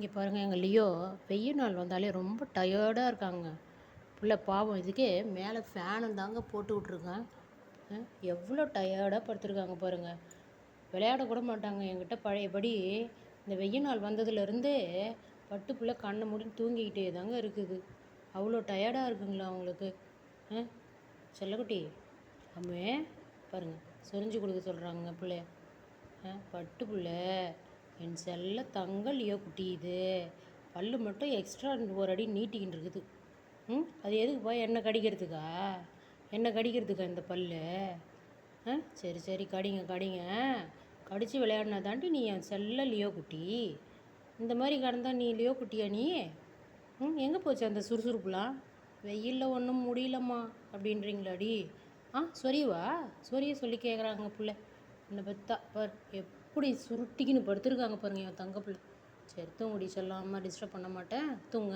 இங்கே பாருங்கள், எங்கள் லியோ வெயில் நாள் வந்தாலே ரொம்ப டயர்டாக இருக்காங்க. புள்ள பாவம், இதுக்கே மேலே ஃபேனு தாங்க போட்டு விட்ருக்கேன். எவ்வளோ டயர்டாக படுத்துருக்காங்க பாருங்கள். விளையாட கூட மாட்டாங்க என்கிட்ட பழையபடி. இந்த வெயில் நாள் வந்ததுலேருந்தே பட்டு புள்ள கண்ணை மூடி தூங்கிக்கிட்டே தாங்க இருக்குது. அவ்வளோ டயர்டாக இருக்குங்களா அவங்களுக்கு. செல்லக்குட்டி அம்மே பாருங்கள், சொரிஞ்சு கொடுக்க சொல்கிறாங்க பிள்ளைய. பட்டு புள்ள என் செல்ல தங்க லியோ குட்டி, இது பல்லு மட்டும் எக்ஸ்ட்ரா ஒரு அடி நீட்டிக்கிட்டு இருக்குது. அது எதுக்குப்பா? எண்ணெய் கடிக்கிறதுக்கா? எண்ணெய் கடிக்கிறதுக்கா இந்த பல்லு? சரி சரி, கடிங்க கடிங்க. கடித்து விளையாடினா தாண்டி நீ என் செல்ல லியோ குட்டி. இந்த மாதிரி கிடந்தா நீ லியோ குட்டியா நீ? எங்கே போச்சு அந்த சுறுசுறுப்புலாம்? வெயிலில் ஒன்றும் முடியலம்மா அப்படின்றீங்களாடி? சொரியவா? சொரிய சொல்லி கேட்குறாங்க பிள்ளை. என்னை பற்றா பார், எப்படி சுருட்டிக்கின்னு படுத்துருக்காங்க பாருங்கள் என் தங்க பிள்ளை. சரி தூங்குடி செல்லம், அம்மா டிஸ்டர்ப் பண்ண மாட்டேன், தூங்க.